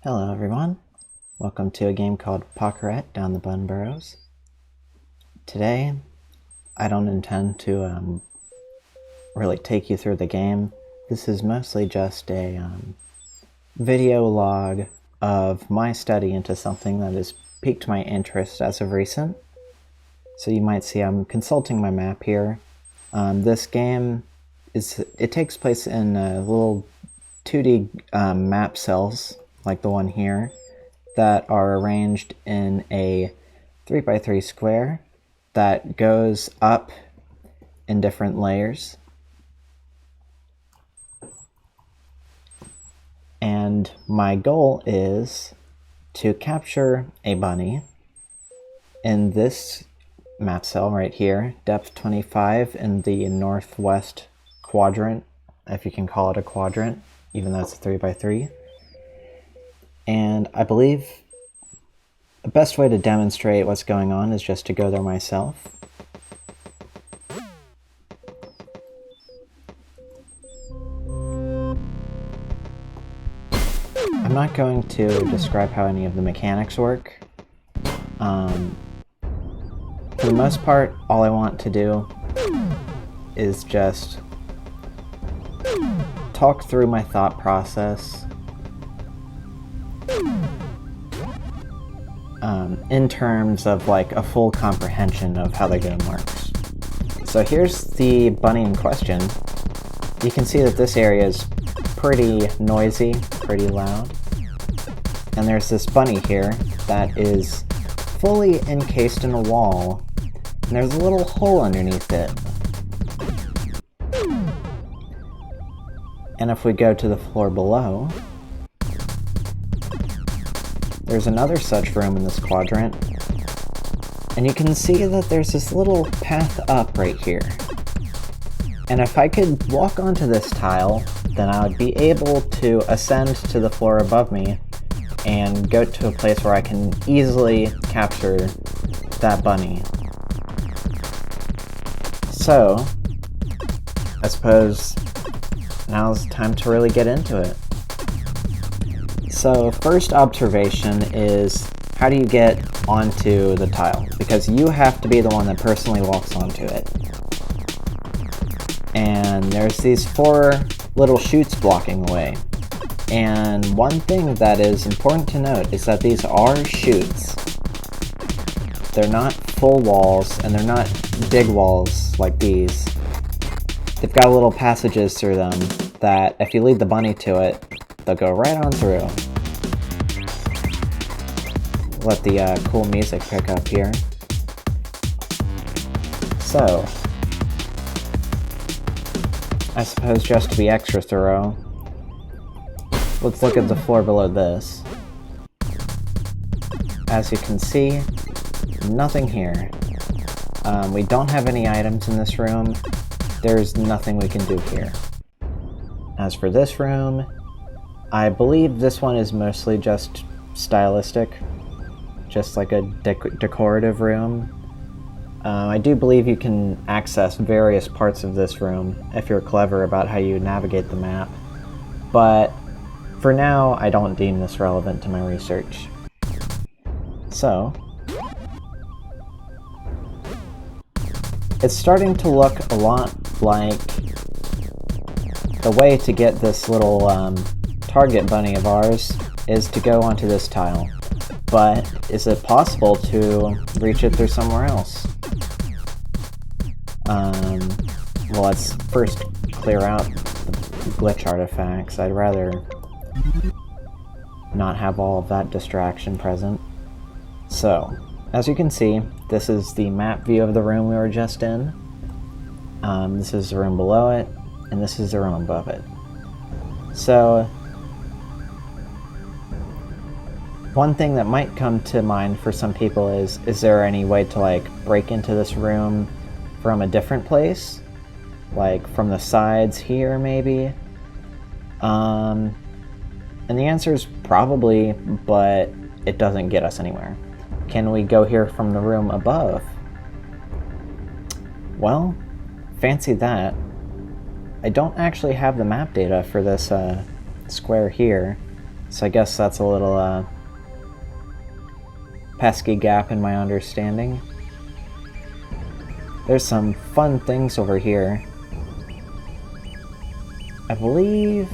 Hello everyone, welcome to a game called Pockeret Down the Bun Burrows. Today, I don't intend to really take you through the game. This is mostly just a video log of my study into something that has piqued my interest as of recent. So you might see I'm consulting my map here. This game takes place in little 2D map cells, like the one here, that are arranged in a 3x3 square that goes up in different layers. And my goal is to capture a bunny in this map cell right here, depth 25 in the northwest quadrant, if you can call it a quadrant, even though it's a 3x3. And I believe the best way to demonstrate what's going on is just to go there myself. I'm not going to describe how any of the mechanics work. For the most part, all I want to do is just talk through my thought process in terms of like a full comprehension of how the game works. So here's the bunny in question. You can see that this area is pretty noisy, pretty loud. And there's this bunny here that is fully encased in a wall, and there's a little hole underneath it. And if we go to the floor below, there's another such room in this quadrant, and you can see that there's this little path up right here. And if I could walk onto this tile, then I would be able to ascend to the floor above me and go to a place where I can easily capture that bunny. So, I suppose now's the time to really get into it. So, first observation is, how do you get onto the tile? Because you have to be the one that personally walks onto it. And there's these 4 little chutes blocking the way. And one thing that is important to note is that these are chutes. They're not full walls, and they're not dig walls like these. They've got little passages through them that if you lead the bunny to it, they'll go right on through. Let the cool music pick up here. So, I suppose just to be extra thorough, let's look at the floor below this. As you can see, nothing here. We don't have any items in this room. There's nothing we can do here. As for this room, I believe this one is mostly just stylistic, just like a decorative room. I do believe you can access various parts of this room if you're clever about how you navigate the map, but for now, I don't deem this relevant to my research. So, it's starting to look a lot like the way to get this little target bunny of ours is to go onto this tile. But is it possible to reach it through somewhere else? Well, let's first clear out the glitch artifacts. I'd rather not have all of that distraction present. So, as you can see, this is the map view of the room we were just in. This is the room below it, and this is the room above it. So, one thing that might come to mind for some people is there any way to like break into this room from a different place? Like from the sides here, maybe? And the answer is probably, but it doesn't get us anywhere. Can we go here from the room above? Well, fancy that. I don't actually have the map data for this square here, So I guess that's a little pesky gap in my understanding. There's some fun things over here. I believe...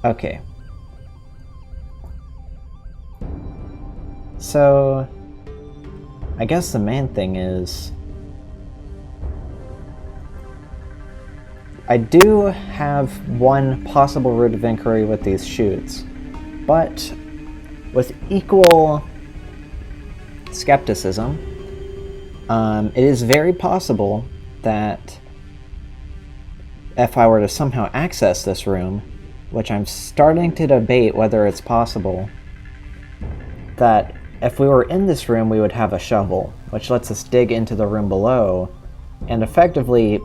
Okay. So, I guess the main thing is... I do have one possible route of inquiry with these chutes, but with equal skepticism, it is very possible that if I were to somehow access this room, which I'm starting to debate whether it's possible, that if we were in this room we would have a shovel, which lets us dig into the room below and effectively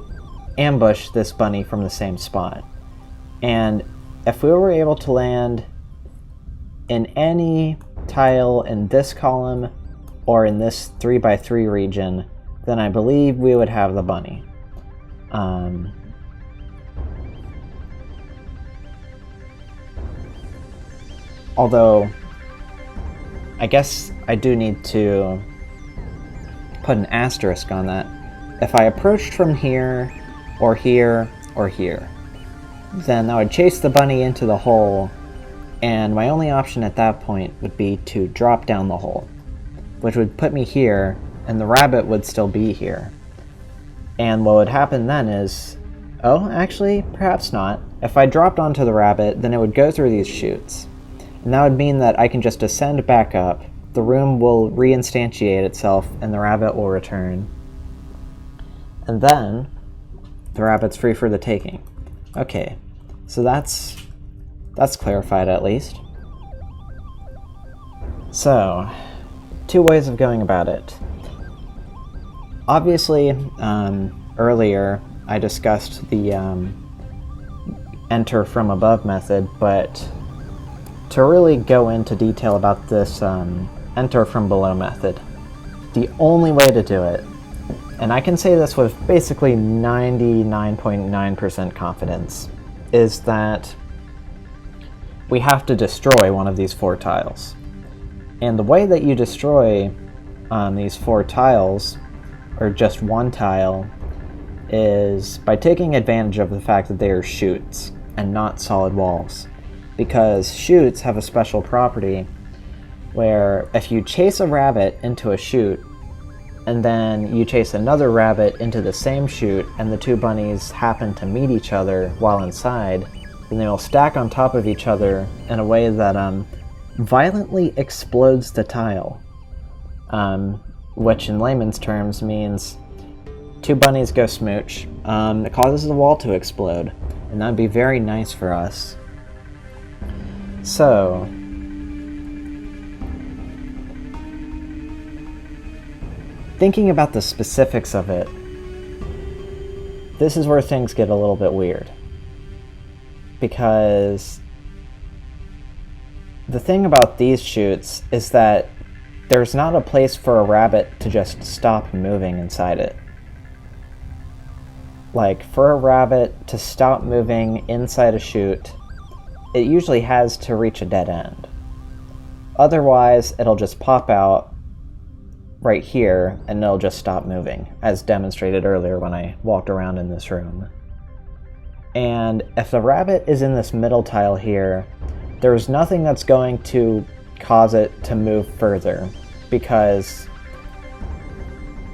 ambush this bunny from the same spot. And if we were able to land in any tile in this column or in this 3x3 region, then I believe we would have the bunny. Although, I guess I do need to put an asterisk on that. If I approached from here, or here, or here, then I would chase the bunny into the hole, and my only option at that point would be to drop down the hole, which would put me here, and the rabbit would still be here. And what would happen then is, oh, actually, perhaps not. If I dropped onto the rabbit, then it would go through these chutes. And that would mean that I can just ascend back up, the room will reinstantiate itself, and the rabbit will return. And then, the rabbit's free for the taking. Okay, so that's clarified at least. So, two ways of going about it. Obviously, earlier I discussed the enter from above method, but to really go into detail about this enter from below method, the only way to do it, and I can say this with basically 99.9% confidence, is that we have to destroy one of these 4 tiles. And the way that you destroy these 4 tiles, or just one tile, is by taking advantage of the fact that they are chutes and not solid walls. Because chutes have a special property where if you chase a rabbit into a chute, and then you chase another rabbit into the same chute, and the 2 bunnies happen to meet each other while inside, then they will stack on top of each other in a way that violently explodes the tile. Which in layman's terms means 2 bunnies go smooch, it causes the wall to explode, and that'd be very nice for us. So, thinking about the specifics of it, this is where things get a little bit weird. Because the thing about these chutes is that there's not a place for a rabbit to just stop moving inside it. Like, for a rabbit to stop moving inside a chute, it usually has to reach a dead end. Otherwise, it'll just pop out right here, and it'll just stop moving, as demonstrated earlier when I walked around in this room. And if the rabbit is in this middle tile here, there's nothing that's going to cause it to move further, because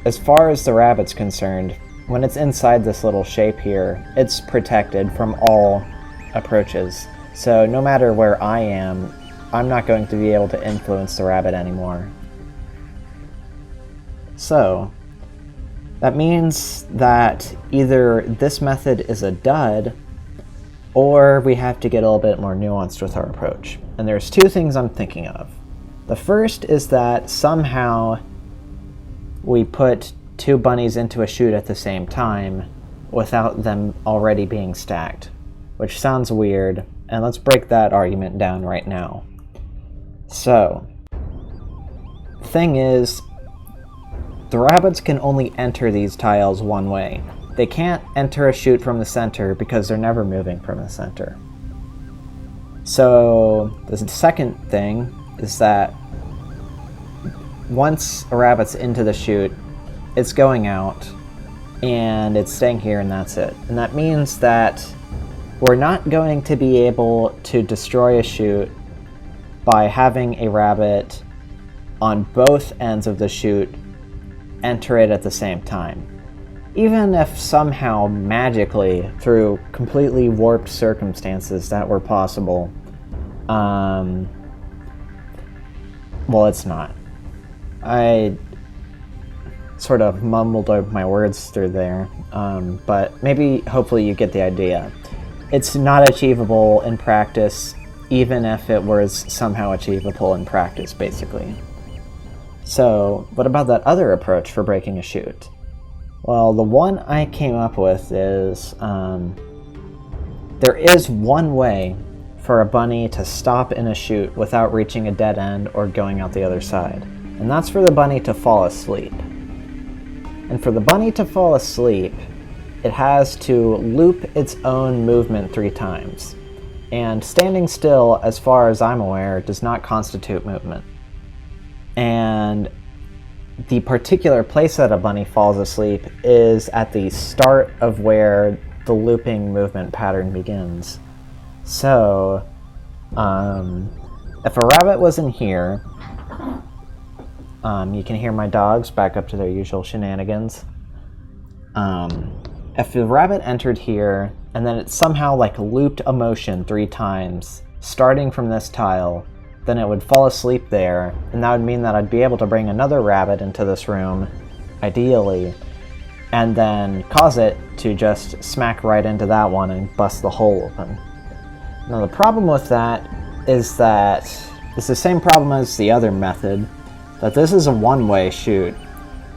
as far as the rabbit's concerned, when it's inside this little shape here, it's protected from all approaches. So no matter where I am, I'm not going to be able to influence the rabbit anymore. So, that means that either this method is a dud, or we have to get a little bit more nuanced with our approach. And there's 2 things I'm thinking of. The first is that somehow we put 2 bunnies into a chute at the same time without them already being stacked, which sounds weird, and let's break that argument down right now. So, the thing is, the rabbits can only enter these tiles one way. They can't enter a chute from the center because they're never moving from the center. So the second thing is that once a rabbit's into the chute, it's going out, and it's staying here, and that's it. And that means that we're not going to be able to destroy a chute by having a rabbit on both ends of the chute enter it at the same time. Even if somehow magically, through completely warped circumstances, that were possible, well, it's not. I sort of mumbled over my words through there, but maybe, hopefully, you get the idea. It's not achievable in practice, even if it was somehow achievable in practice, basically. So, what about that other approach for breaking a chute? Well, the one I came up with is, there is one way for a bunny to stop in a chute without reaching a dead end or going out the other side. And that's for the bunny to fall asleep. And for the bunny to fall asleep, it has to loop its own movement 3 times. And standing still, as far as I'm aware, does not constitute movement. And the particular place that a bunny falls asleep is at the start of where the looping movement pattern begins. So, if a rabbit was in here, you can hear my dogs back up to their usual shenanigans. If the rabbit entered here, and then it somehow looped a motion 3 times, starting from this tile, then it would fall asleep there, and that would mean that I'd be able to bring another rabbit into this room, ideally, and then cause it to just smack right into that one and bust the hole open. Now the problem with that is that it's the same problem as the other method, that this is a one-way chute,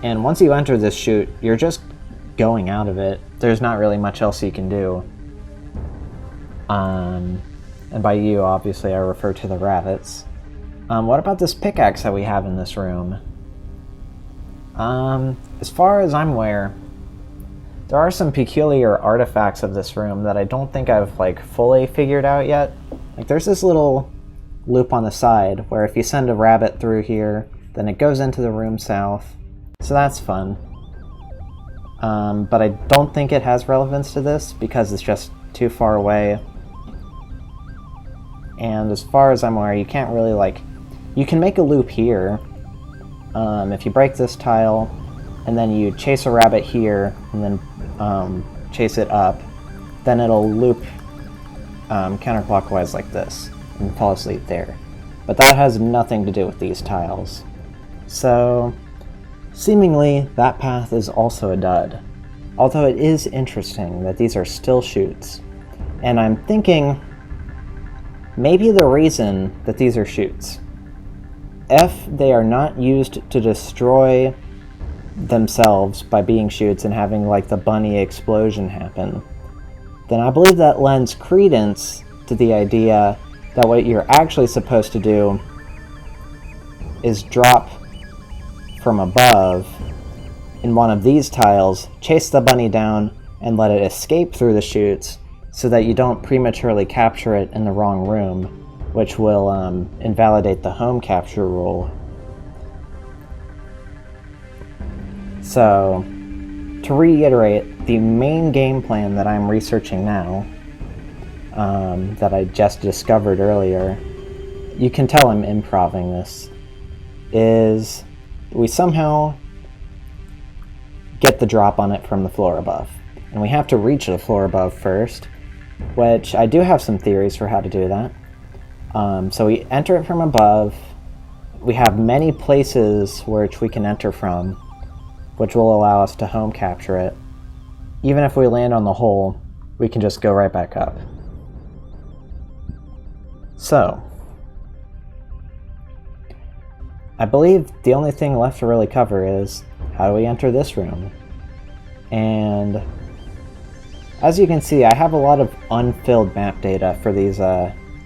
and once you enter this chute, you're just going out of it. There's not really much else you can do. And by you, obviously, I refer to the rabbits. What about this pickaxe that we have in this room? As far as I'm aware, there are some peculiar artifacts of this room that I don't think I've fully figured out yet. There's this little loop on the side where if you send a rabbit through here, then it goes into the room south. So that's fun. But I don't think it has relevance to this because it's just too far away. And as far as I'm aware, you can't really you can make a loop here. If you break this tile, and then you chase a rabbit here, and then chase it up, then it'll loop counterclockwise like this, and fall asleep there. But that has nothing to do with these tiles. So, seemingly, that path is also a dud. Although it is interesting that these are still chutes. And I'm thinking, maybe the reason that these are chutes, if they are not used to destroy themselves by being chutes and having the bunny explosion happen, then I believe that lends credence to the idea that what you're actually supposed to do is drop from above in one of these tiles, chase the bunny down, and let it escape through the chutes so that you don't prematurely capture it in the wrong room, which will invalidate the home capture rule. So, to reiterate, the main game plan that I'm researching now, that I just discovered earlier, you can tell I'm improvising this, is we somehow get the drop on it from the floor above. And we have to reach the floor above first, which I do have some theories for how to do that. So we enter it from above. We have many places which we can enter from, which will allow us to home capture it. Even if we land on the hole, we can just go right back up. So, I believe the only thing left to really cover is, how do we enter this room? And as you can see, I have a lot of unfilled map data for these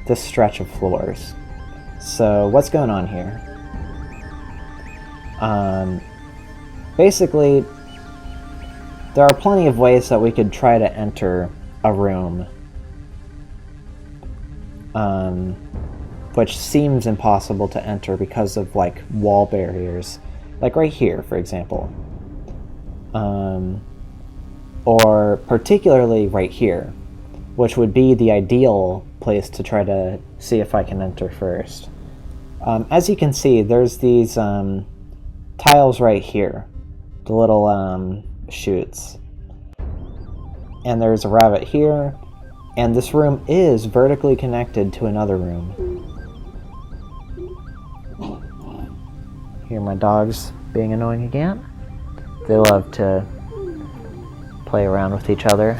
this stretch of floors. So what's going on here? Basically, there are plenty of ways that we could try to enter a room. which seems impossible to enter because of like wall barriers, like right here, for example, or particularly right here, which would be the ideal place to try to see if I can enter first. As you can see, there's these tiles right here, the little chutes, and there's a rabbit here, and this room is vertically connected to another room. Hear my dogs being annoying again. They love to play around with each other.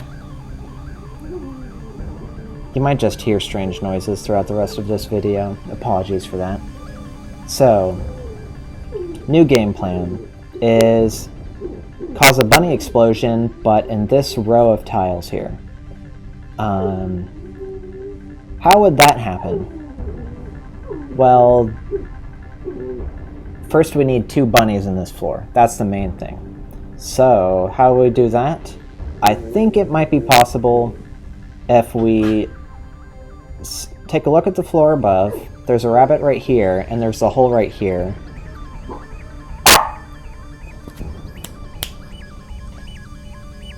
You might just hear strange noises throughout the rest of this video. Apologies for that. So, new game plan is cause a bunny explosion, but in this row of tiles here. How would that happen? Well, first we need 2 bunnies in this floor. That's the main thing. So, how would we do that? I think it might be possible if we take a look at the floor above. There's a rabbit right here, and there's a hole right here.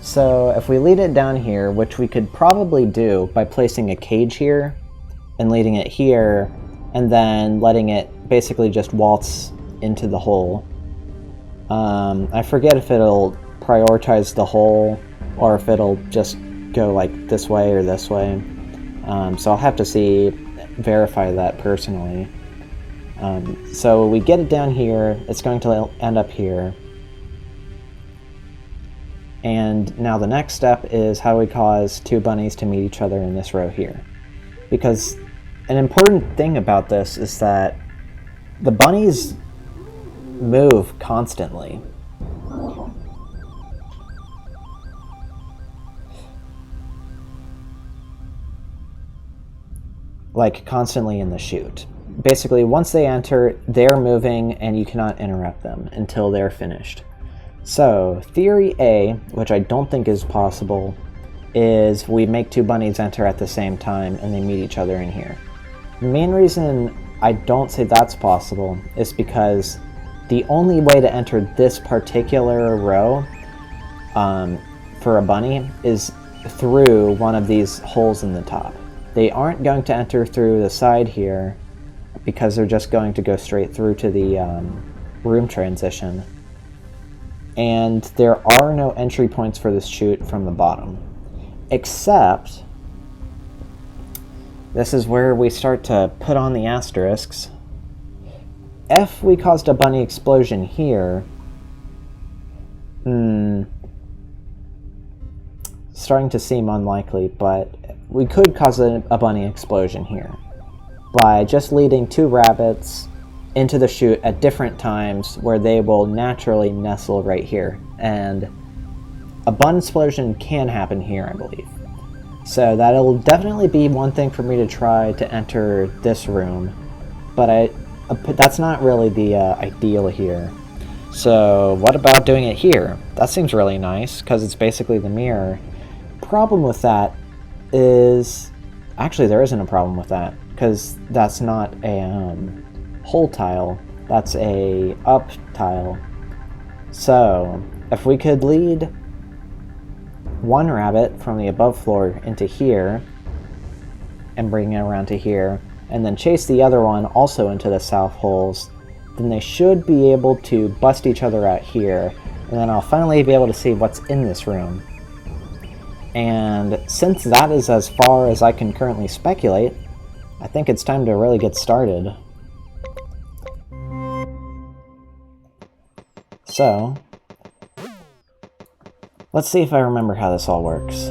So if we lead it down here, which we could probably do by placing a cage here and leading it here, and then letting it basically just waltz into the hole. I forget if it'll prioritize the hole or if it'll just go like this way or this way. So I'll have to verify that personally. So we get it down here, it's going to end up here. And now the next step is how we cause 2 bunnies to meet each other in this row here. Because an important thing about this is that the bunnies move constantly. Like constantly in the chute. Basically, once they enter, they're moving and you cannot interrupt them until they're finished. So, theory A, which I don't think is possible, is we make 2 bunnies enter at the same time and they meet each other in here. The main reason I don't say that's possible is because the only way to enter this particular row for a bunny is through one of these holes in the top. They aren't going to enter through the side here because they're just going to go straight through to the room transition. And there are no entry points for this chute from the bottom. Except, this is where we start to put on the asterisks. If we caused a bunny explosion here, starting to seem unlikely, but we could cause a bunny explosion here by just leading 2 rabbits into the chute at different times where they will naturally nestle right here. And a bunny explosion can happen here, I believe. So that'll definitely be one thing for me to try to enter this room, but that's not really the ideal here. So what about doing it here? That seems really nice, because it's basically the mirror. Problem with that is... Actually, there isn't a problem with that, because that's not a hole tile, that's a up tile. So, if we could lead 1 rabbit from the above floor into here, and bring it around to here, and then chase the other one also into the south holes, then they should be able to bust each other out here, and then I'll finally be able to see what's in this room. And since that is as far as I can currently speculate, I think it's time to really get started. So, let's see if I remember how this all works.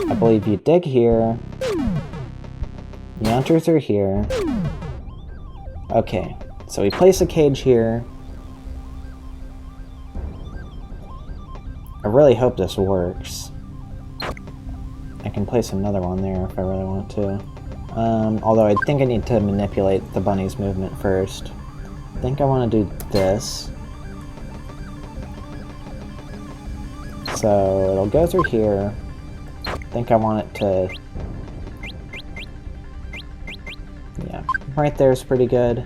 I believe you dig here, you enter through here. Okay, so we place a cage here. I really hope this works. I can place another one there if I really want to. Although I think I need to manipulate the bunny's movement first. I think I want to do this. So it'll go through here. I think I want it to Yeah, right there is pretty good.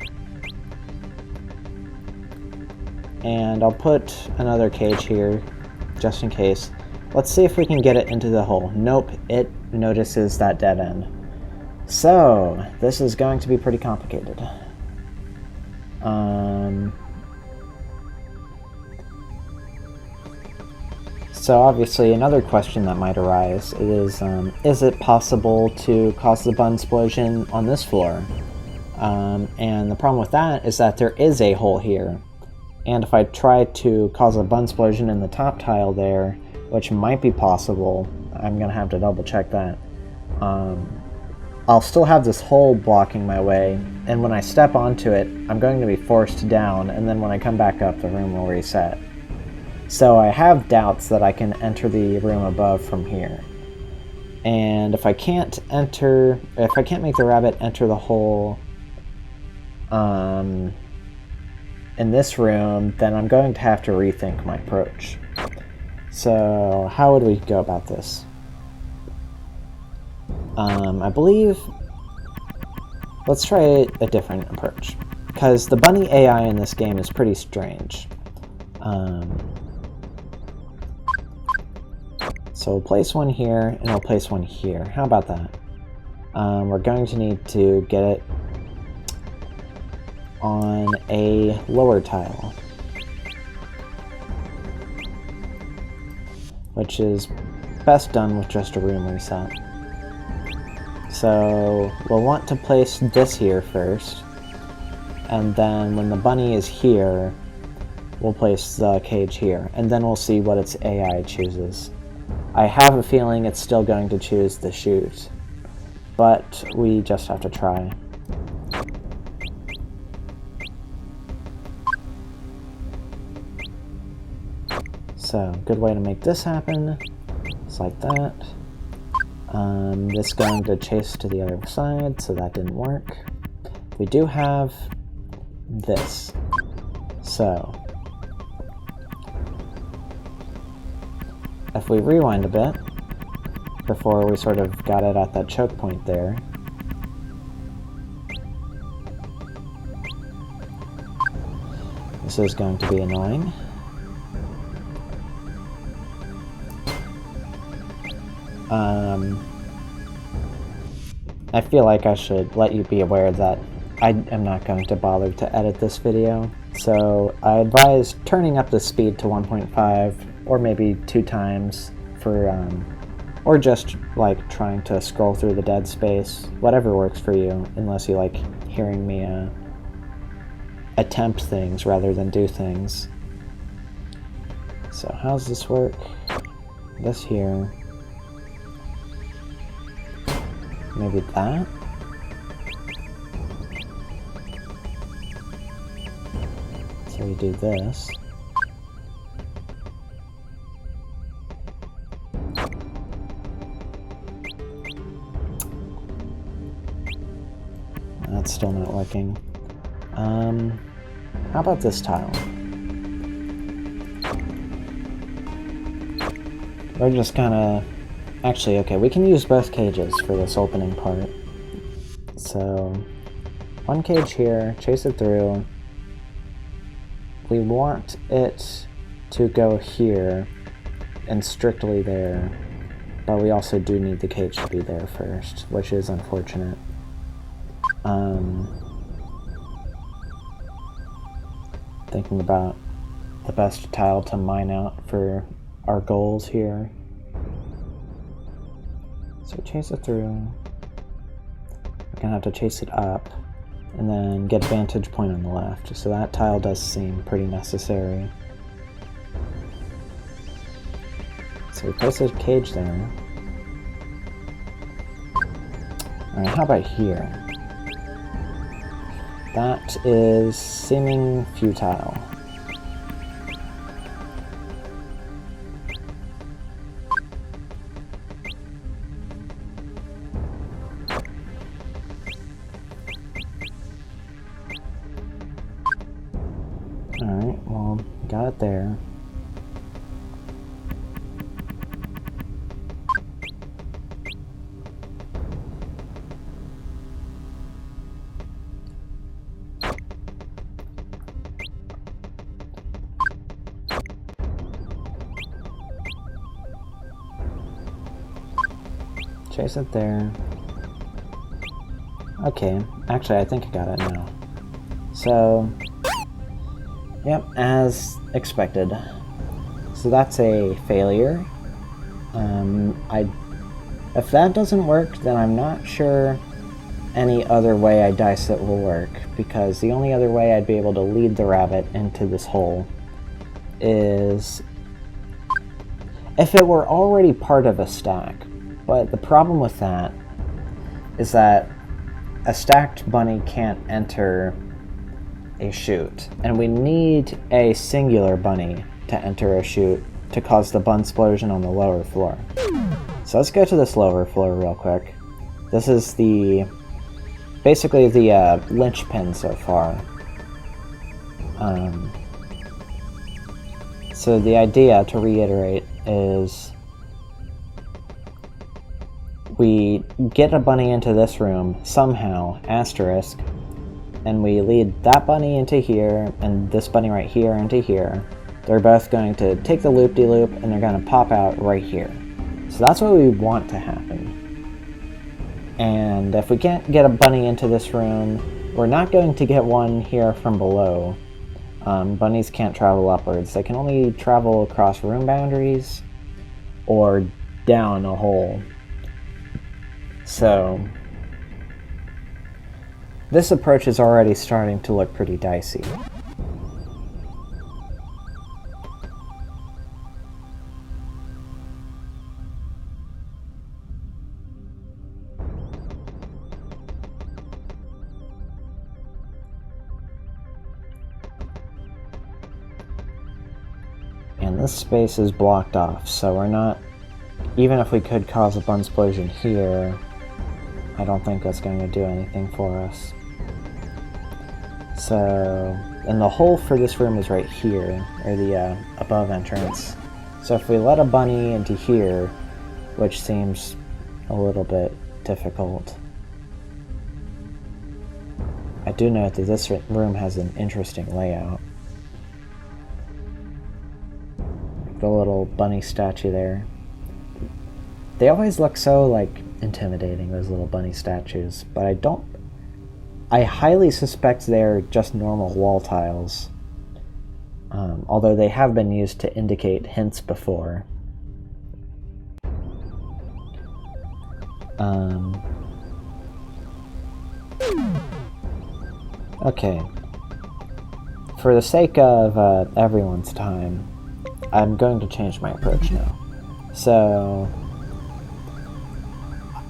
And I'll put another cage here, just in case. Let's see if we can get it into the hole. Nope, it notices that dead end. So, this is going to be pretty complicated. So obviously another question that might arise is it possible to cause the bun explosion on this floor? And the problem with that is that there is a hole here. And if I try to cause a bun explosion in the top tile there, which might be possible, I'm going to have to double check that, I'll still have this hole blocking my way, and when I step onto it, I'm going to be forced down, and then when I come back up, the room will reset. So I have doubts that I can enter the room above from here. And if I can't make the rabbit enter the hole in this room, then I'm going to have to rethink my approach. So how would we go about this? I believe, let's try a different approach, because the bunny AI in this game is pretty strange. So we'll place one here, and I'll place one here. How about that? We're going to need to get it on a lower tile, which is best done with just a room reset. So we'll want to place this here first, and then when the bunny is here, we'll place the cage here, and then we'll see what its AI chooses. I have a feeling it's still going to choose the chute, but we just have to try. So, good way to make this happen is like that. This going to chase to the other side, so that didn't work. We do have this. So, if we rewind a bit, before we sort of got it at that choke point there, this is going to be annoying. I feel like I should let you be aware that I am not going to bother to edit this video, so I advise turning up the speed to 1.5 or maybe 2 times for, or just like trying to scroll through the dead space, whatever works for you, unless you like hearing me attempt things rather than do things. So how's this work? This here. Maybe that? So we do this. That's still not working. How about this tile? We're just gonna... Actually, okay, we can use both cages for this opening part. So, one cage here, chase it through. We want it to go here and strictly there, but we also do need the cage to be there first, which is unfortunate. Thinking about the best tile to mine out for our goals here. So chase it through. We're gonna have to chase it up and then get a vantage point on the left. So that tile does seem pretty necessary. So we place a cage there. Alright, how about here? That is seeming futile. Alright, well, got it there. Chase it there. Okay, actually I think I got it now. So, yep, as expected. So that's a failure. If that doesn't work, then I'm not sure any other way I dice it will work, because the only other way I'd be able to lead the rabbit into this hole is if it were already part of a stack. But the problem with that is that a stacked bunny can't enter a chute, and we need a singular bunny to enter a chute to cause the bun explosion on the lower floor. So let's go to this lower floor real quick. This is basically the linchpin so far. So the idea, to reiterate, is we get a bunny into this room somehow, asterisk, and we lead that bunny into here and this bunny right here into here. They're both going to take the loop-de-loop and they're going to pop out right here. So that's what we want to happen. And if we can't get a bunny into this room, we're not going to get one here from below. Bunnies can't travel upwards. They can only travel across room boundaries or down a hole. So this approach is already starting to look pretty dicey. And this space is blocked off, so we're not, even if we could cause a bun explosion here, I don't think that's going to do anything for us. So, and the hole for this room is right here, or the above entrance. So if we let a bunny into here, which seems a little bit difficult. I do note that this room has an interesting layout. The little bunny statue there. They always look so, like, intimidating, those little bunny statues, but I highly suspect they're just normal wall tiles. Although they have been used to indicate hints before. Okay. For the sake of everyone's time, I'm going to change my approach now. So,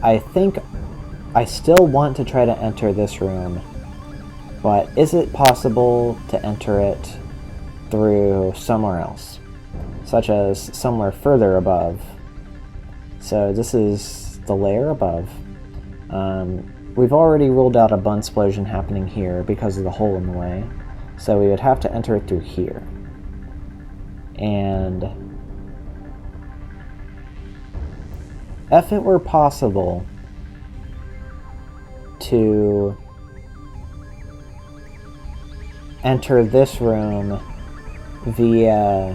I think I still want to try to enter this room, but is it possible to enter it through somewhere else, such as somewhere further above? So this is the layer above. We've already ruled out a bun explosion happening here because of the hole in the way, so we would have to enter it through here. And if it were possible to enter this room via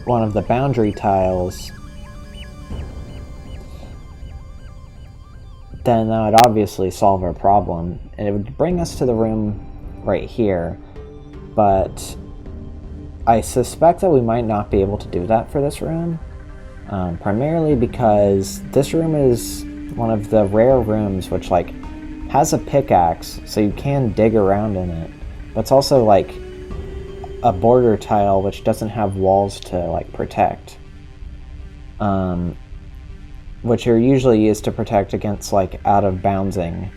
one of the boundary tiles, then that would obviously solve our problem, and it would bring us to the room right here. But I suspect that we might not be able to do that for this room, primarily because this room is one of the rare rooms which, like, has a pickaxe, so you can dig around in it, but it's also, like, a border tile which doesn't have walls to, like, protect, which are usually used to protect against, like, out-of-boundsing.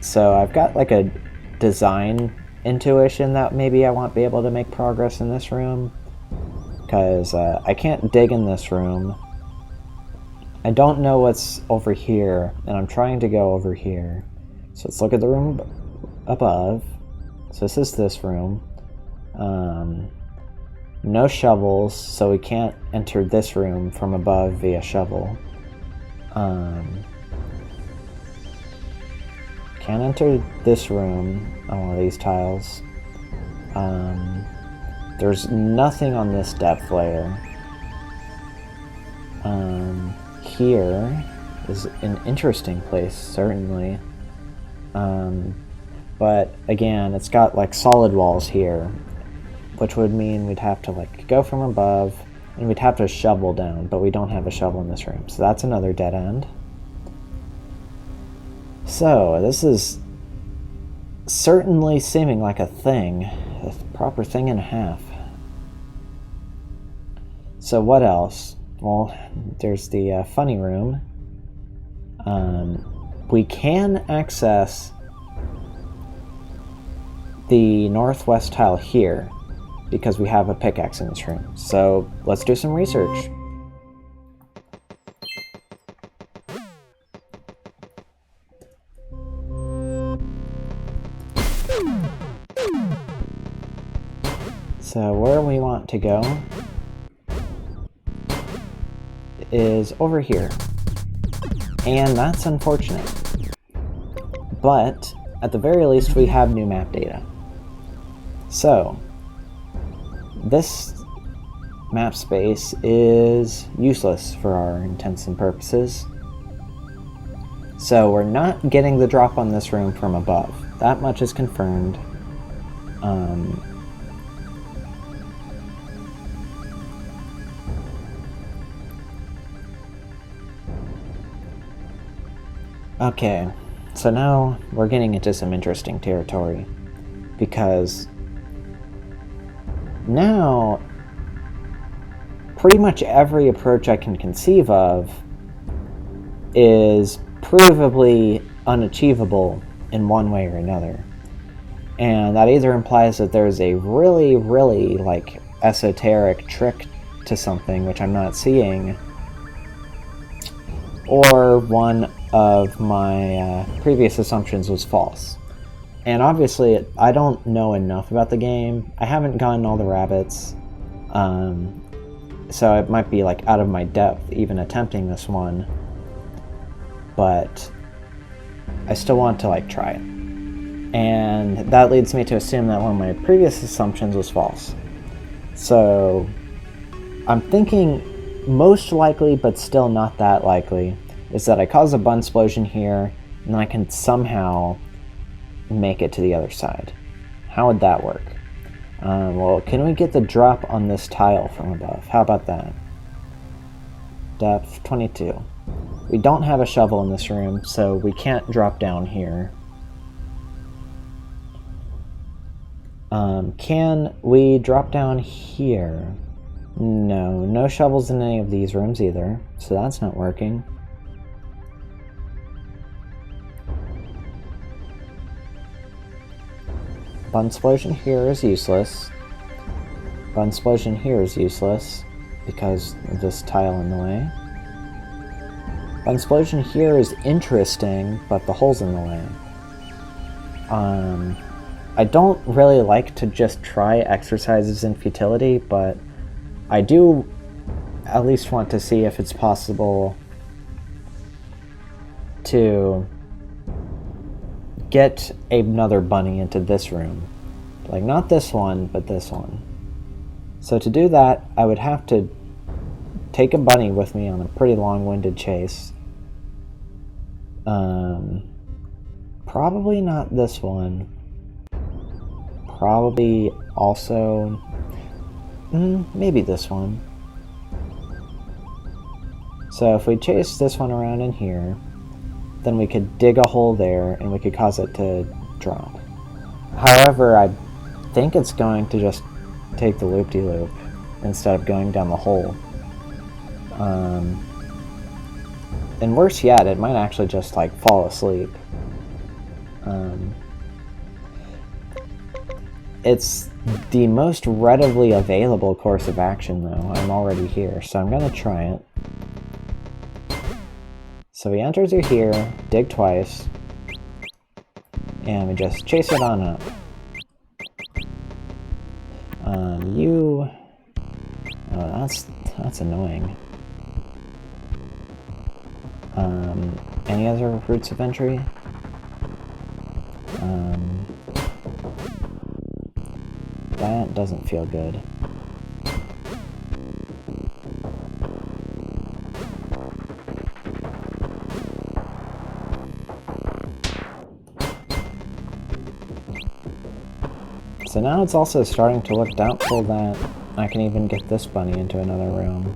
So I've got, like, a design intuition that maybe I won't be able to make progress in this room, because I can't dig in this room. I don't know what's over here, and I'm trying to go over here. So let's look at the room above. So this is this room. No shovels, so we can't enter this room from above via shovel. Can't enter this room on one of these tiles. There's nothing on this depth layer. Here, is an interesting place, certainly. But again, it's got like solid walls here, which would mean we'd have to like go from above and we'd have to shovel down, but we don't have a shovel in this room, so that's another dead end. So this is certainly seeming like a thing, a proper thing and a half. So what else? Well, there's the funny room. We can access the northwest tile here because we have a pickaxe in this room. So let's do some research. So where we want to go is over here. And that's unfortunate. But at the very least we have new map data. So this map space is useless for our intents and purposes. So we're not getting the drop on this room from above. That much is confirmed. Okay, so now we're getting into some interesting territory, because now pretty much every approach I can conceive of is provably unachievable in one way or another. And that either implies that there's a really, really like esoteric trick to something which I'm not seeing, or one of my previous assumptions was false. And obviously I don't know enough about the game. I haven't gotten all the rabbits, so it might be like out of my depth even attempting this one, but I still want to like try it. And that leads me to assume that one of my previous assumptions was false. So I'm thinking most likely, but still not that likely, is that I cause a bun explosion here, and then I can somehow make it to the other side. How would that work? Well, can we get the drop on this tile from above? How about that? Depth 22. We don't have a shovel in this room, so we can't drop down here. Can we drop down here? No, no shovels in any of these rooms either, so that's not working. Bun explosion here is useless. Bun explosion here is useless because of this tile in the way. Bun explosion here is interesting, but the hole's in the way. I don't really like to just try exercises in futility, but I do at least want to see if it's possible to get another bunny into this room. Like, not this one, but this one. So to do that, I would have to take a bunny with me on a pretty long-winded chase. Probably not this one. Probably also... maybe this one. So if we chase this one around in here, then we could dig a hole there and we could cause it to drop. However, I think it's going to just take the loop-de-loop instead of going down the hole. And worse yet, it might actually just like fall asleep. It's the most readily available course of action though. I'm already here, so I'm gonna try it. So he enters through here, dig twice, and we just chase it on up. Oh, that's annoying. Any other routes of entry? That doesn't feel good. So now it's also starting to look doubtful that I can even get this bunny into another room.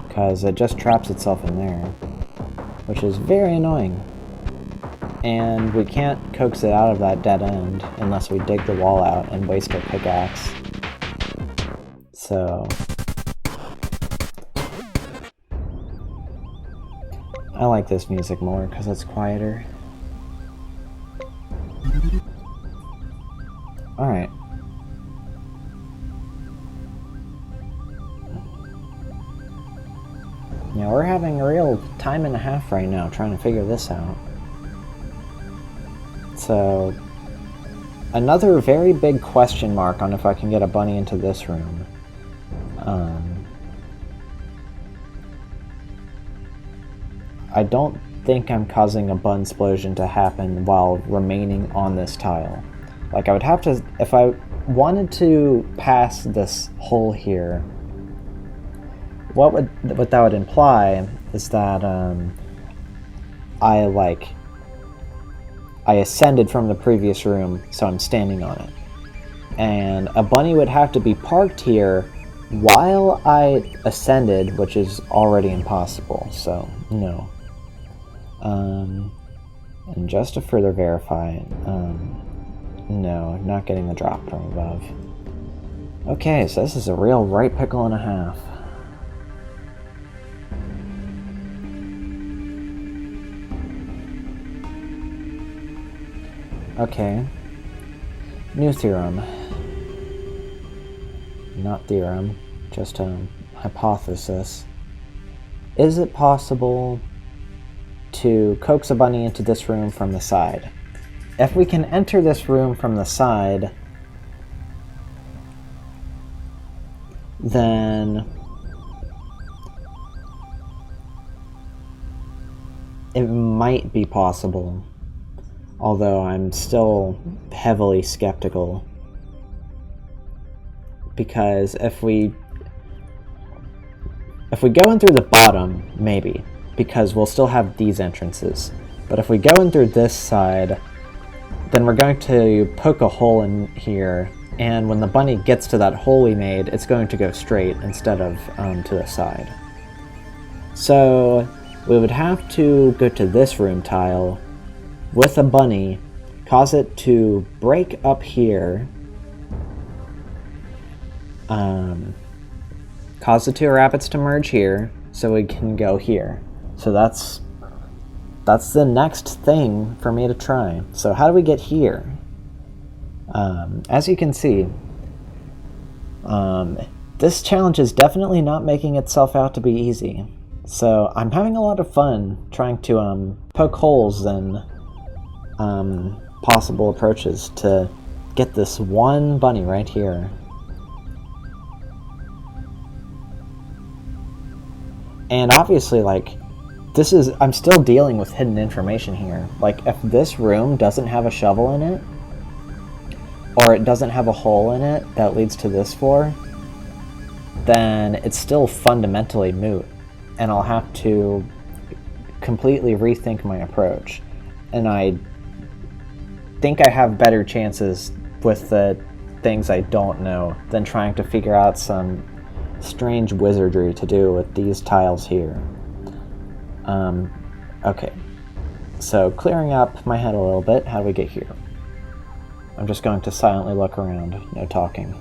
Because it just traps itself in there, which is very annoying. And we can't coax it out of that dead end unless we dig the wall out and waste our pickaxe. So I like this music more because it's quieter. Alright. Yeah, we're having a real time and a half right now trying to figure this out. So, another very big question mark on if I can get a bunny into this room. I don't think I'm causing a bun explosion to happen while remaining on this tile. Like, I would have to, if I wanted to pass this hole here, what that would imply is that I ascended from the previous room, so I'm standing on it. And a bunny would have to be parked here while I ascended, which is already impossible, so no. And just to further verify, no, not getting the drop from above. Okay, so this is a real right pickle and a half. Okay. New theorem. Not theorem, just a hypothesis. Is it possible to coax a bunny into this room from the side? If we can enter this room from the side, then it might be possible, although I'm still heavily skeptical, because if we go in through the bottom, maybe, because we'll still have these entrances, but if we go in through this side, then we're going to poke a hole in here, and when the bunny gets to that hole we made, it's going to go straight instead of to the side. So we would have to go to this room tile with a bunny, cause it to break up here, cause the two rabbits to merge here, so we can go here. So that's the next thing for me to try. So how do we get here? As you can see, this challenge is definitely not making itself out to be easy. So I'm having a lot of fun trying to poke holes in possible approaches to get this one bunny right here. And obviously, like, I'm still dealing with hidden information here. Like, if this room doesn't have a shovel in it, or it doesn't have a hole in it that leads to this floor, then it's still fundamentally moot, and I'll have to completely rethink my approach. And I think I have better chances with the things I don't know than trying to figure out some strange wizardry to do with these tiles here. Okay, so clearing up my head a little bit, how do we get here? I'm just going to silently look around, no talking.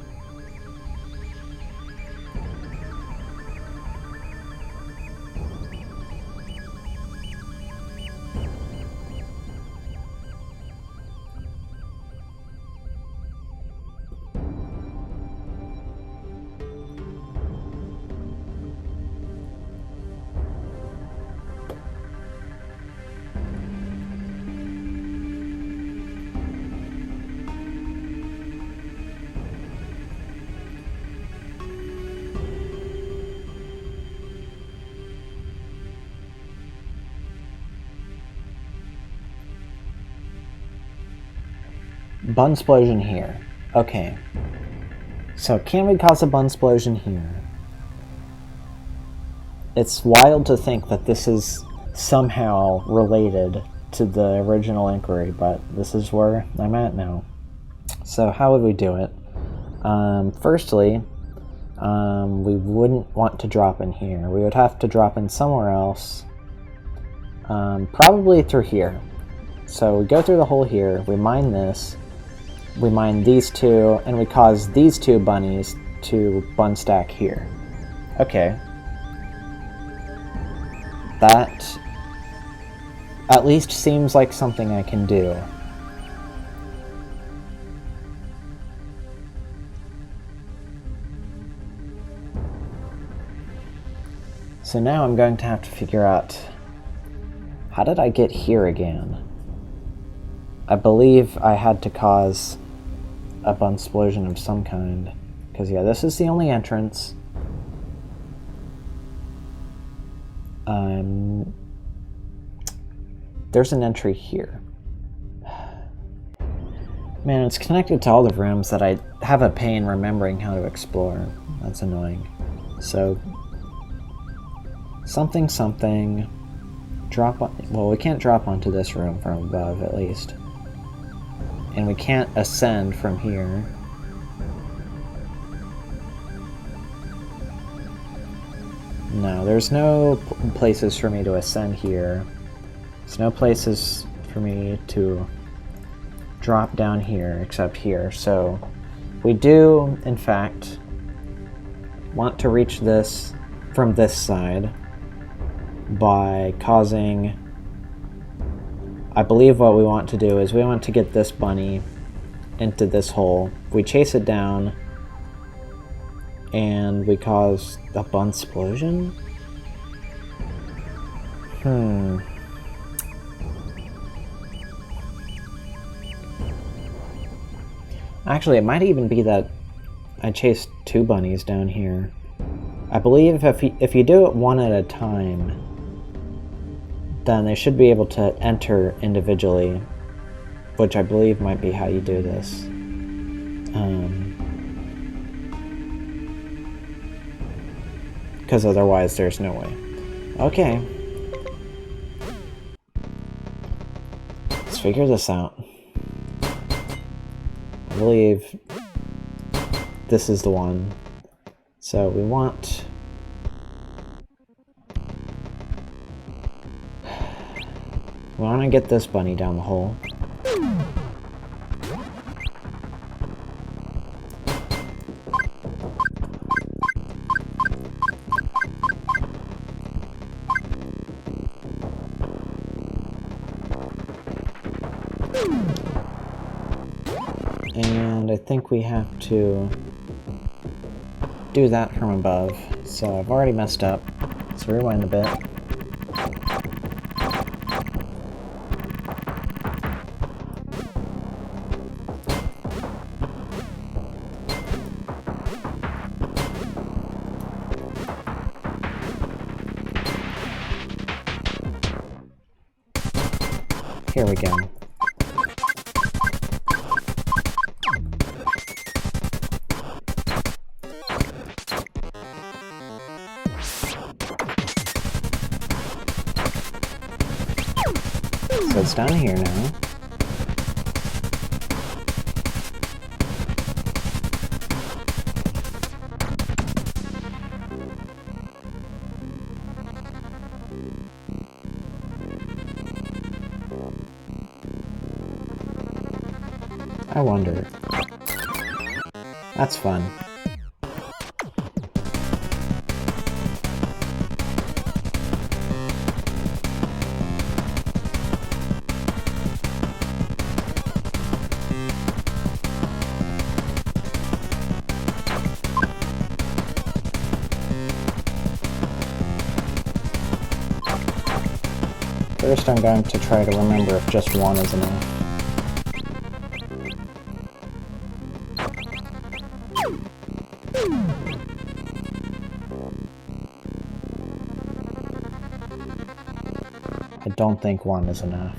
Bun explosion here. Okay. So can we cause a bun explosion here? It's wild to think that this is somehow related to the original inquiry, but this is where I'm at now. So how would we do it? Firstly, we wouldn't want to drop in here. We would have to drop in somewhere else, probably through here. So we go through the hole here, we mine this, we mine these two, and we cause these two bunnies to bun stack here. Okay. That at least seems like something I can do. So now I'm going to have to figure out, how did I get here again? I believe I had to cause a bunsplosion of some kind. Because yeah, this is the only entrance. There's an entry here. Man, it's connected to all the rooms that I have a pain remembering how to explore. That's annoying. So, something, drop on, well, we can't drop onto this room from above, at least. And we can't ascend from here. No, there's no places for me to ascend here. There's no places for me to drop down here except here. So we do, in fact, want to reach this from this side by causing... I believe what we want to do is we want to get this bunny into this hole. We chase it down and we cause a bunsplosion? Actually, it might even be that I chased two bunnies down here. I believe if you do it one at a time, then they should be able to enter individually, which I believe might be how you do this. Because otherwise there's no way. Okay. Let's figure this out. I believe this is the one. So we want... we want to get this bunny down the hole. And I think we have to do that from above. So I've already messed up. Let's rewind a bit. Here we go. So it's down here now. I wonder. That's fun. First, I'm going to try to remember if just one is enough. I don't think one is enough.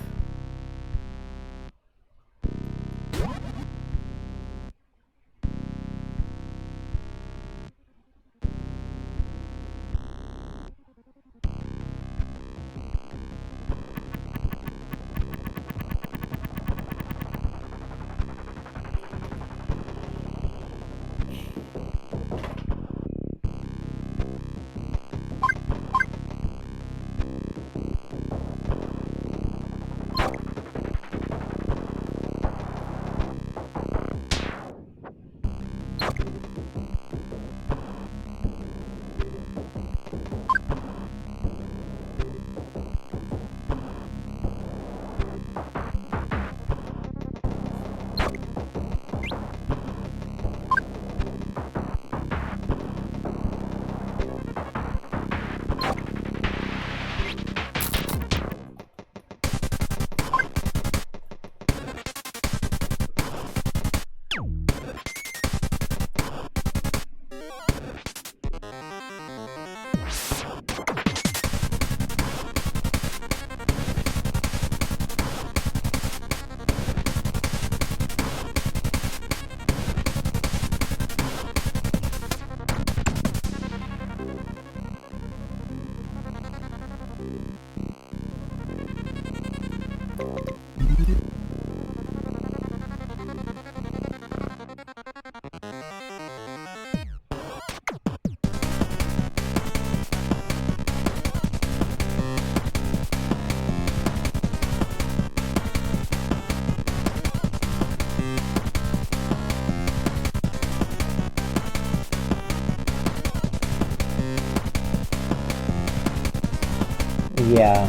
Yeah,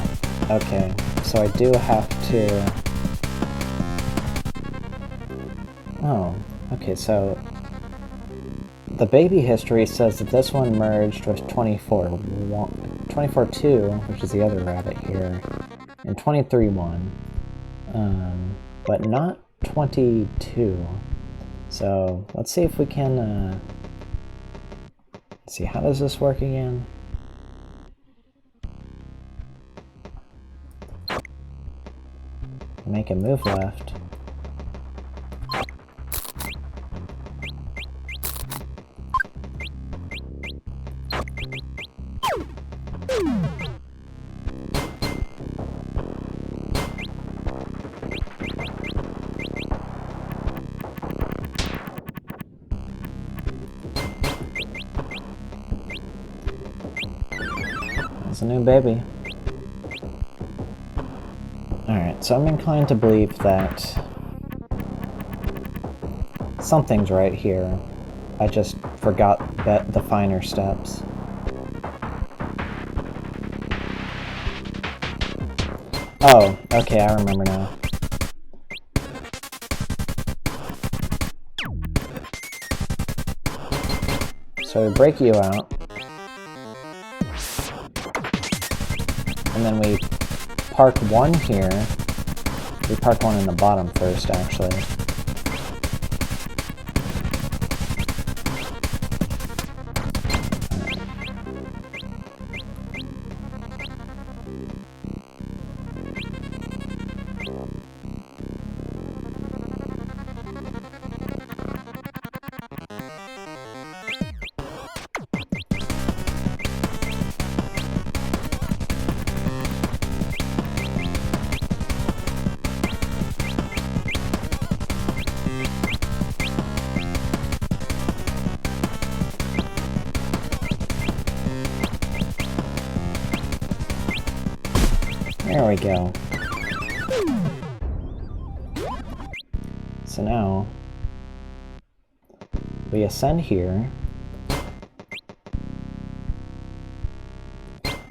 okay. So I do have to... Oh, okay, so... The baby history says that this one merged with 24-2, which is the other rabbit here, and 23-1. But not 22. So, let's see if we can, let's see, how does this work again? Make a move left. That's a new baby. Alright, so I'm inclined to believe that something's right here. I just forgot the finer steps. Oh, okay, I remember now. So we break you out. And then we park one here. We park one in the bottom first, actually. There we go. So now, we ascend here.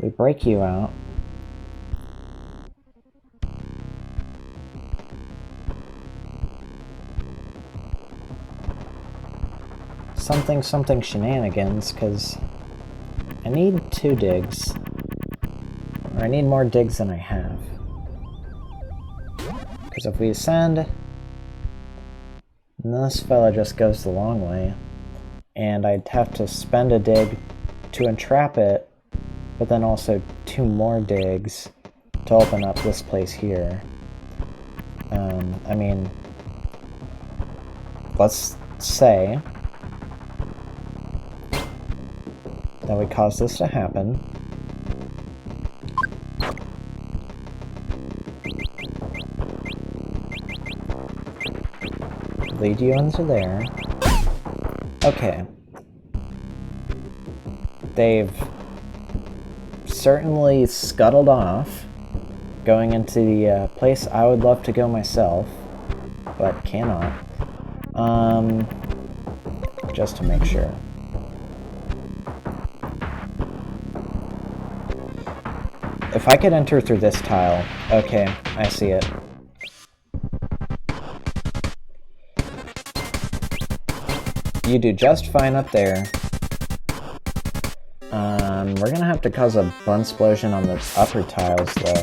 We break you out. Something shenanigans, because I need 2 digs. Or I need more digs than I have. Because if we ascend, then this fella just goes the long way. And I'd have to spend a dig to entrap it, but then also 2 more digs to open up this place here. I mean, let's say that we cause this to happen. Lead you into there. Okay. They've certainly scuttled off, going into the place I would love to go myself, but cannot. Just to make sure. If I could enter through this tile, okay, I see it. You do just fine up there. We're gonna have to cause a bunsplosion on the upper tiles, though.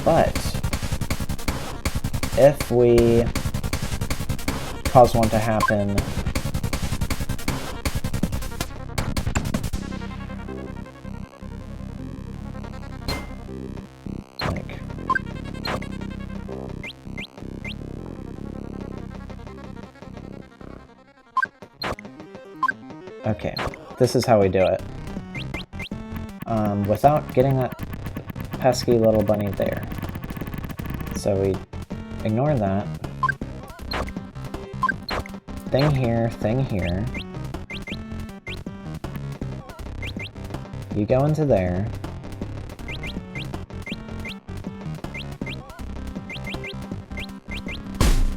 But if we cause one to happen, like, okay, this is how we do it. without getting that pesky little bunny there. So we ignore that. Thing here, thing here. You go into there.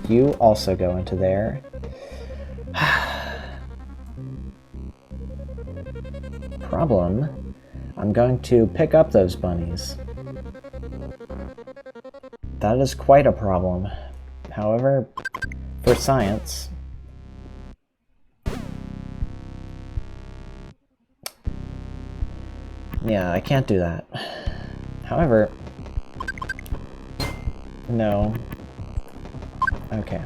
You also go into there. Problem. I'm going to pick up those bunnies. That is quite a problem. However, for science... Yeah, I can't do that. However... No. Okay.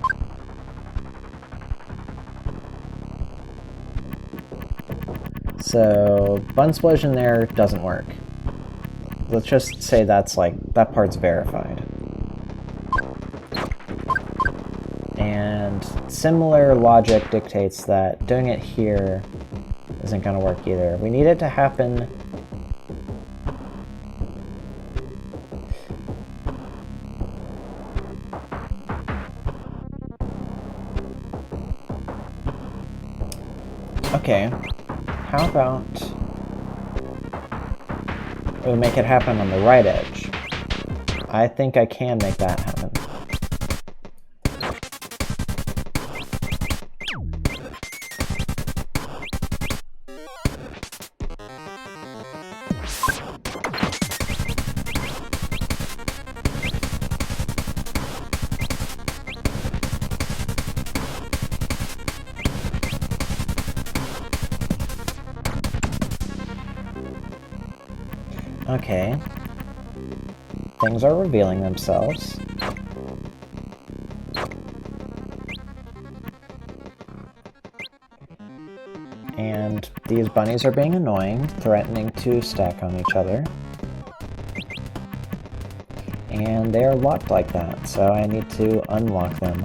So, Bunsplosion there doesn't work. Let's just say that's like, that part's verified. And similar logic dictates that doing it here isn't going to work either. We need it to happen... Okay, how about we make it happen on the right edge? I think I can make that happen. Okay. Things are revealing themselves. And these bunnies are being annoying, threatening to stack on each other. And they are locked like that, so I need to unlock them.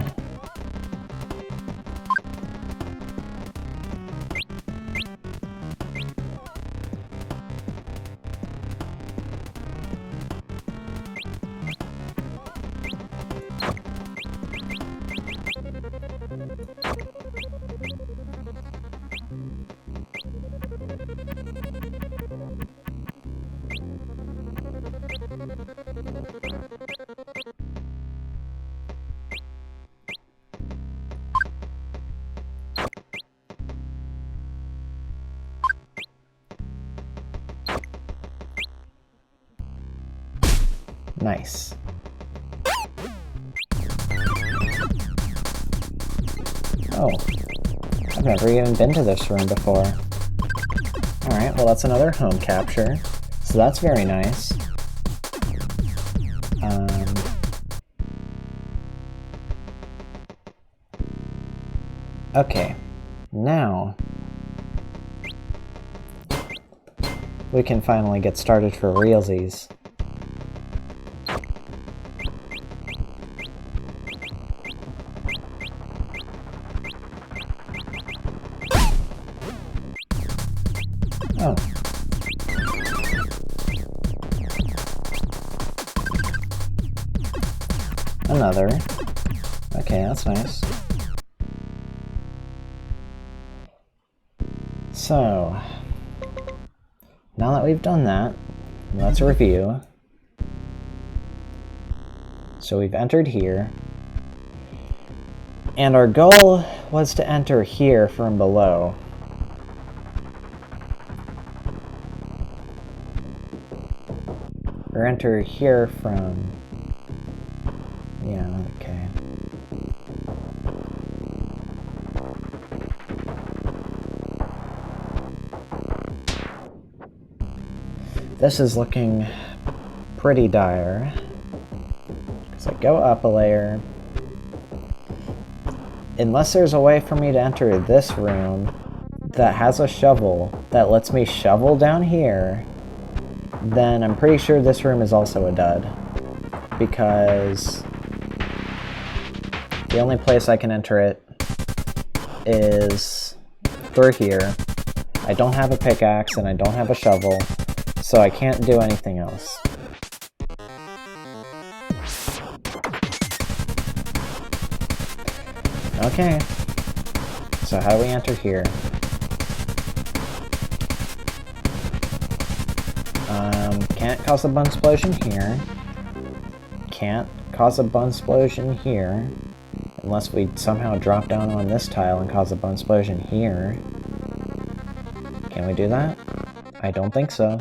Nice. Oh, I've never even been to this room before. Alright, well that's another home capture, so that's very nice. Okay, now we can finally get started for realsies. Oh. Another. Okay, that's nice. So, now that we've done that, let's review. So we've entered here. And our goal was to enter here from below. Or enter here from... Yeah, okay. This is looking pretty dire. Because I go up a layer. Unless there's a way for me to enter this room that has a shovel that lets me shovel down here, then I'm pretty sure this room is also a dud. Because the only place I can enter it is through here. I don't have a pickaxe and I don't have a shovel, So I can't do anything else. Okay. So how do we enter here? Can't cause a bun explosion here. Can't cause a bun explosion here. Unless we somehow drop down on this tile and cause a bun explosion here. Can we do that? I don't think so.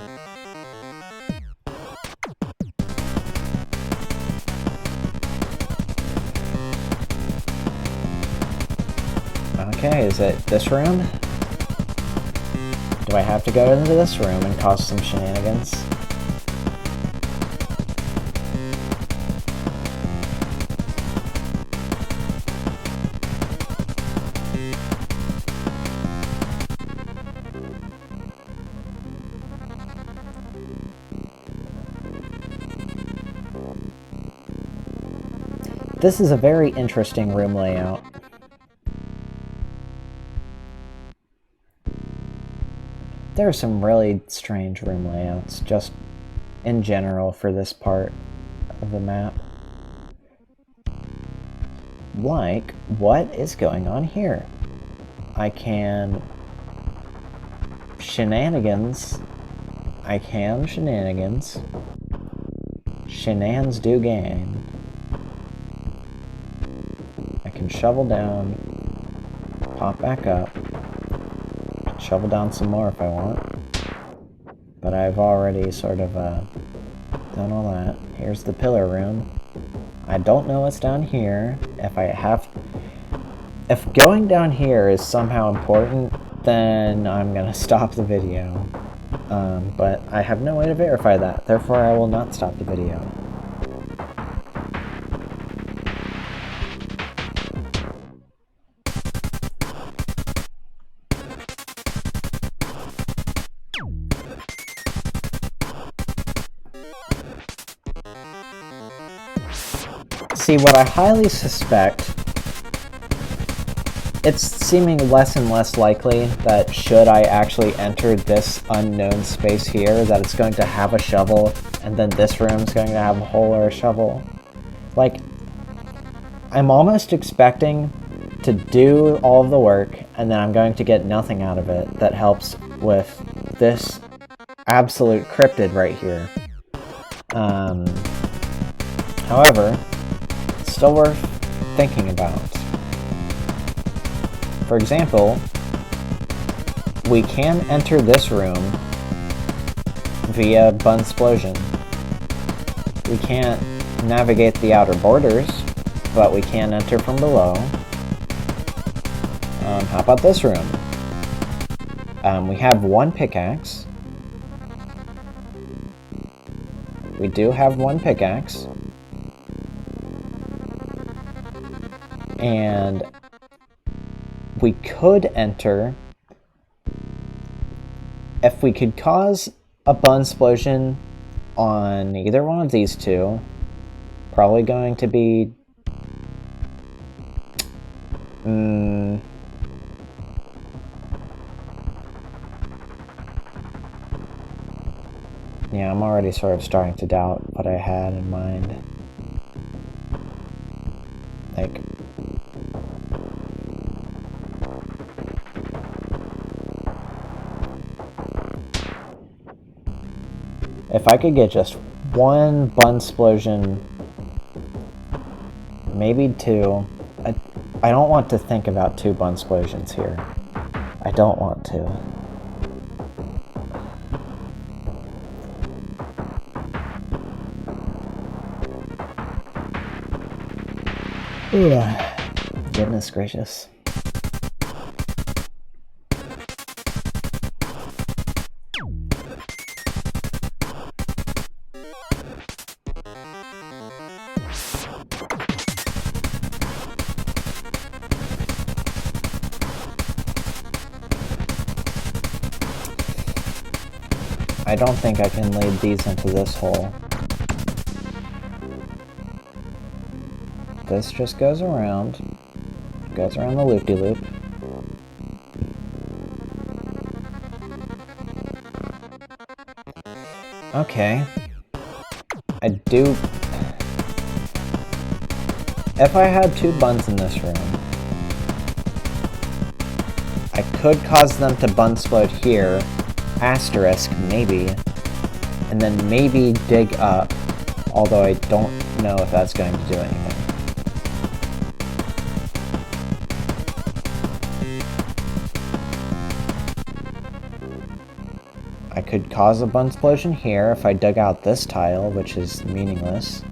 Okay, is it this room? Do I have to go into this room and cause some shenanigans? This is a very interesting room layout. There are some really strange room layouts, just in general for this part of the map. Like, what is going on here? I can... Shenanigans. I can shenanigans. Shenanigans do gain. I can shovel down, pop back up, shovel down some more if I want, but I've already sort of done all that. Here's the pillar room. I don't know what's down here. If going down here is somehow important, then I'm gonna stop the video. But I have no way to verify that, therefore I will not stop the video. See, what I highly suspect, it's seeming less and less likely that should I actually enter this unknown space here, that it's going to have a shovel, and then this room's going to have a hole or a shovel. Like, I'm almost expecting to do all of the work, and then I'm going to get nothing out of it that helps with this absolute cryptid right here. However, still worth thinking about. For example, we can enter this room via Bun Explosion. We can't navigate the outer borders, but we can enter from below. How about this room? We have one pickaxe. We do have one pickaxe. And we could enter, if we could cause a bun explosion on either one of these two, probably going to be, yeah, I'm already sort of starting to doubt what I had in mind. Like, if I could get just one bun explosion, maybe two. I don't want to think about two bun explosions here. I don't want to. Ugh. Goodness gracious. I don't think I can lead these into this hole. This just goes around the loop-de-loop. Okay. I do... If I had 2 buns in this room, I could cause them to bun explode here, asterisk, maybe, and then maybe dig up, although I don't know if that's going to do anything. I could cause a bun explosion here if I dug out this tile, which is meaningless.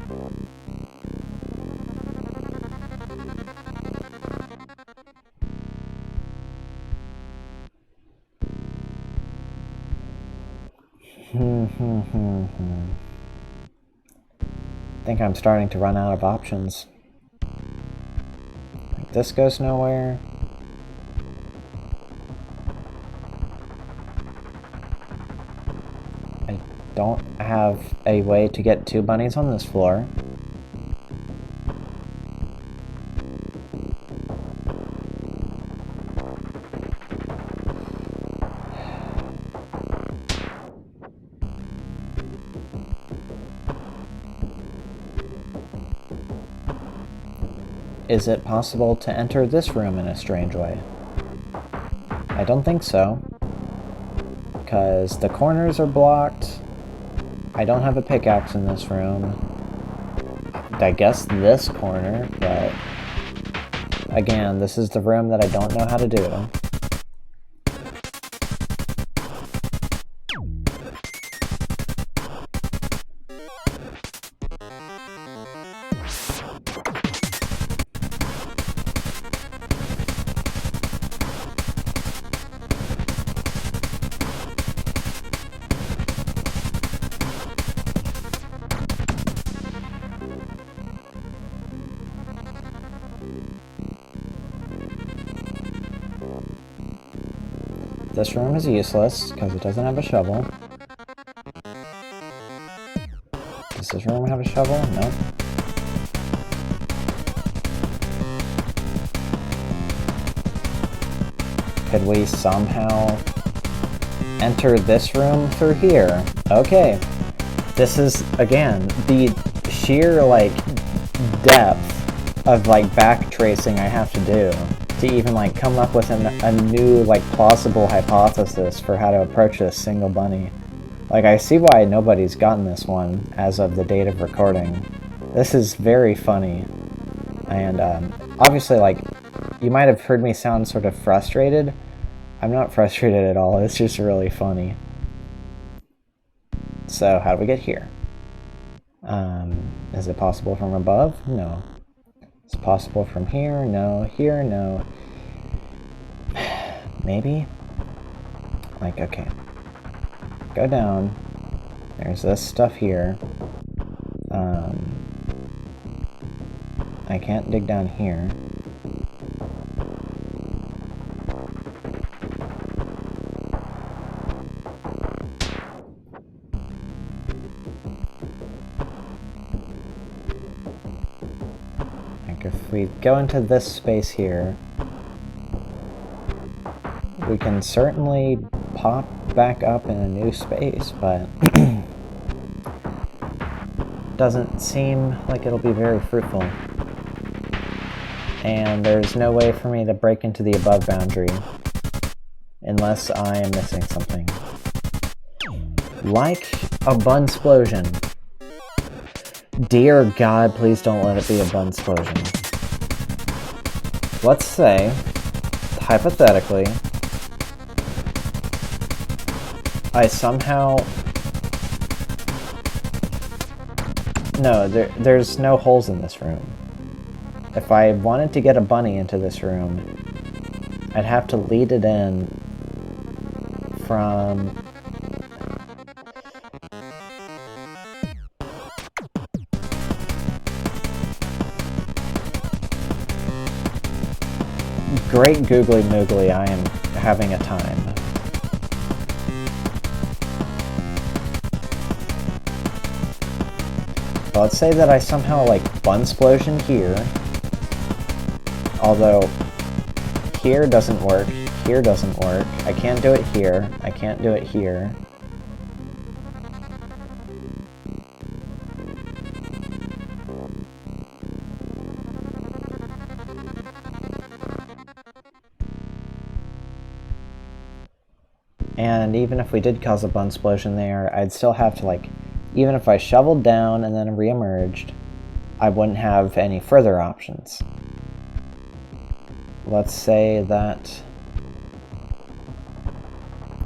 I think I'm starting to run out of options. Like, this goes nowhere. I don't have a way to get 2 bunnies on this floor. Is it possible to enter this room in a strange way? I don't think so, because the corners are blocked. I don't have a pickaxe in this room. I guess this corner, but again, this is the room that I don't know how to do. This room is useless, because it doesn't have a shovel. Does this room have a shovel? No. Could we somehow enter this room through here? Okay. This is, again, the sheer, like, depth of, like, back tracing I have to do to even, like, come up with a new, like, plausible hypothesis for how to approach this single bunny. Like, I see why nobody's gotten this one as of the date of recording. This is very funny. And, obviously, like, you might have heard me sound sort of frustrated. I'm not frustrated at all, it's just really funny. So, how do we get here? Is it possible from above? No. Is it possible from here? No. Here? No. Maybe? Like, okay. Go down. There's this stuff here. I can't dig down here. If we go into this space here, we can certainly pop back up in a new space, but doesn't seem like it'll be very fruitful. And there's no way for me to break into the above boundary unless I am missing something. Like a bun explosion. Dear God, please don't let it be a bun explosion. Let's say, hypothetically, I somehow... No, there's no holes in this room. If I wanted to get a bunny into this room, I'd have to lead it in from... Great googly moogly, I am having a time. But let's say that I somehow, like, bun explosion here. Although, here doesn't work, here doesn't work. I can't do it here, I can't do it here. And even if we did cause a bun explosion there, I'd still have to, like, even if I shoveled down and then re-emerged, I wouldn't have any further options. Let's say that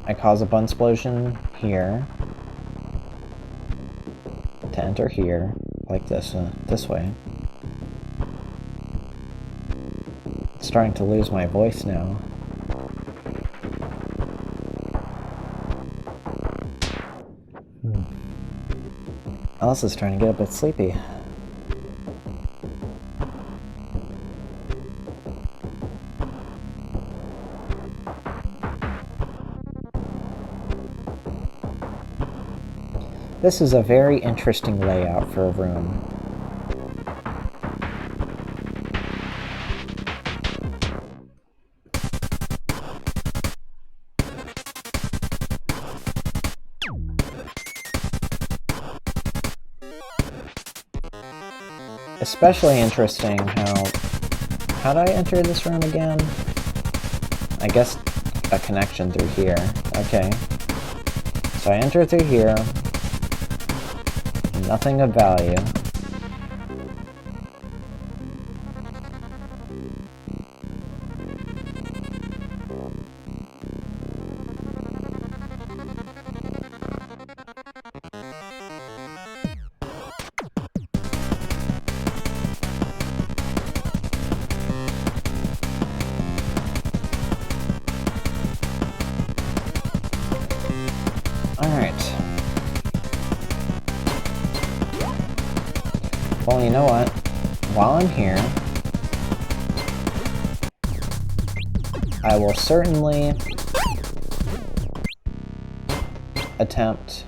I cause a bun explosion here to enter here, like this way. Starting to lose my voice now. Alice is trying to get a bit sleepy. This is a very interesting layout for a room. Especially interesting how do I enter this room again? I guess a connection through here. Okay. So I enter through here. Nothing of value. Alright. Well, you know what? While I'm here, I will certainly attempt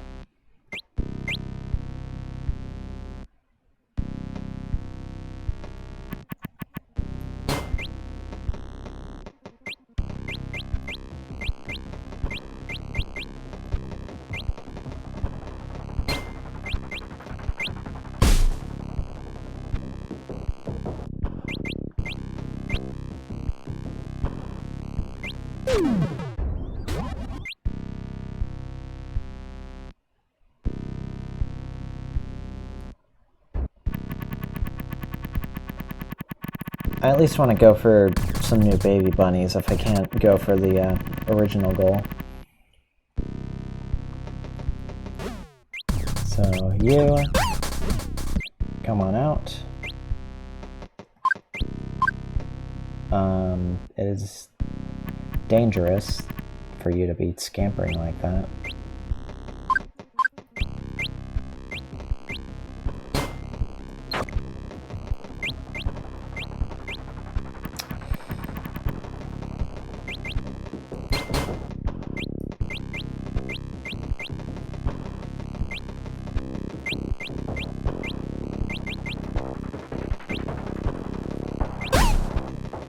I at least want to go for some new baby bunnies if I can't go for the original goal. So you come on out. It is dangerous for you to be scampering like that.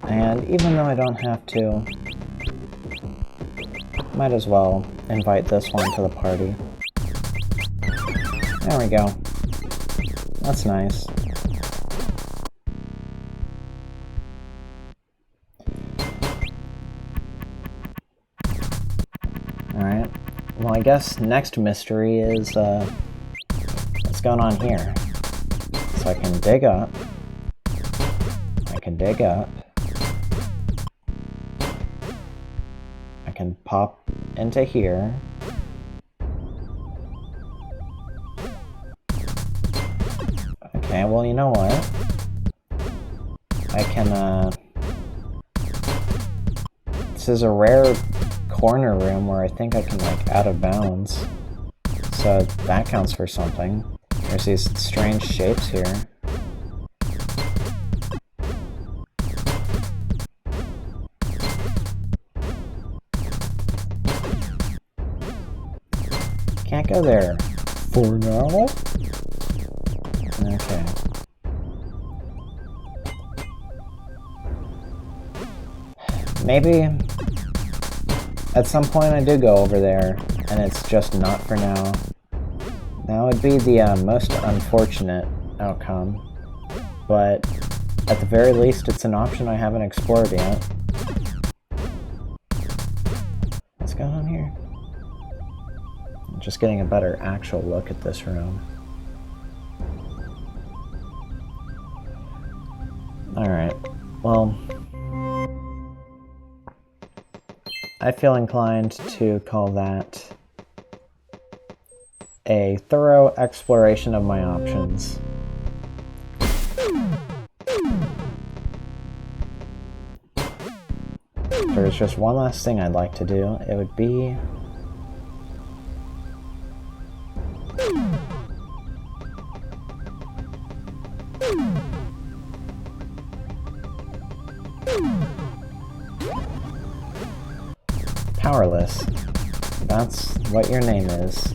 And even though I don't have to, might as well invite this one to the party. There we go. That's nice. Alright. Well, I guess next mystery is, what's going on here? So I can dig up. I can dig up. I can pop into here. Okay, well, you know what? I can, this is a rare corner room where I think I can, like, out of bounds. So that counts for something. There's these strange shapes here. Can't go there for now. Okay. Maybe at some point I do go over there, and it's just not for now. That would be the most unfortunate outcome, but at the very least it's an option I haven't explored yet. What's going on here? just getting a better actual look at this room. Alright, well, I feel inclined to call that a thorough exploration of my options. If there's just one last thing I'd like to do, it would be powerless. That's what your name is.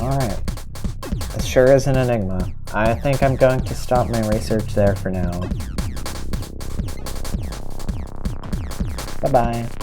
Alright. This sure is an enigma. I think I'm going to stop my research there for now. Bye-bye.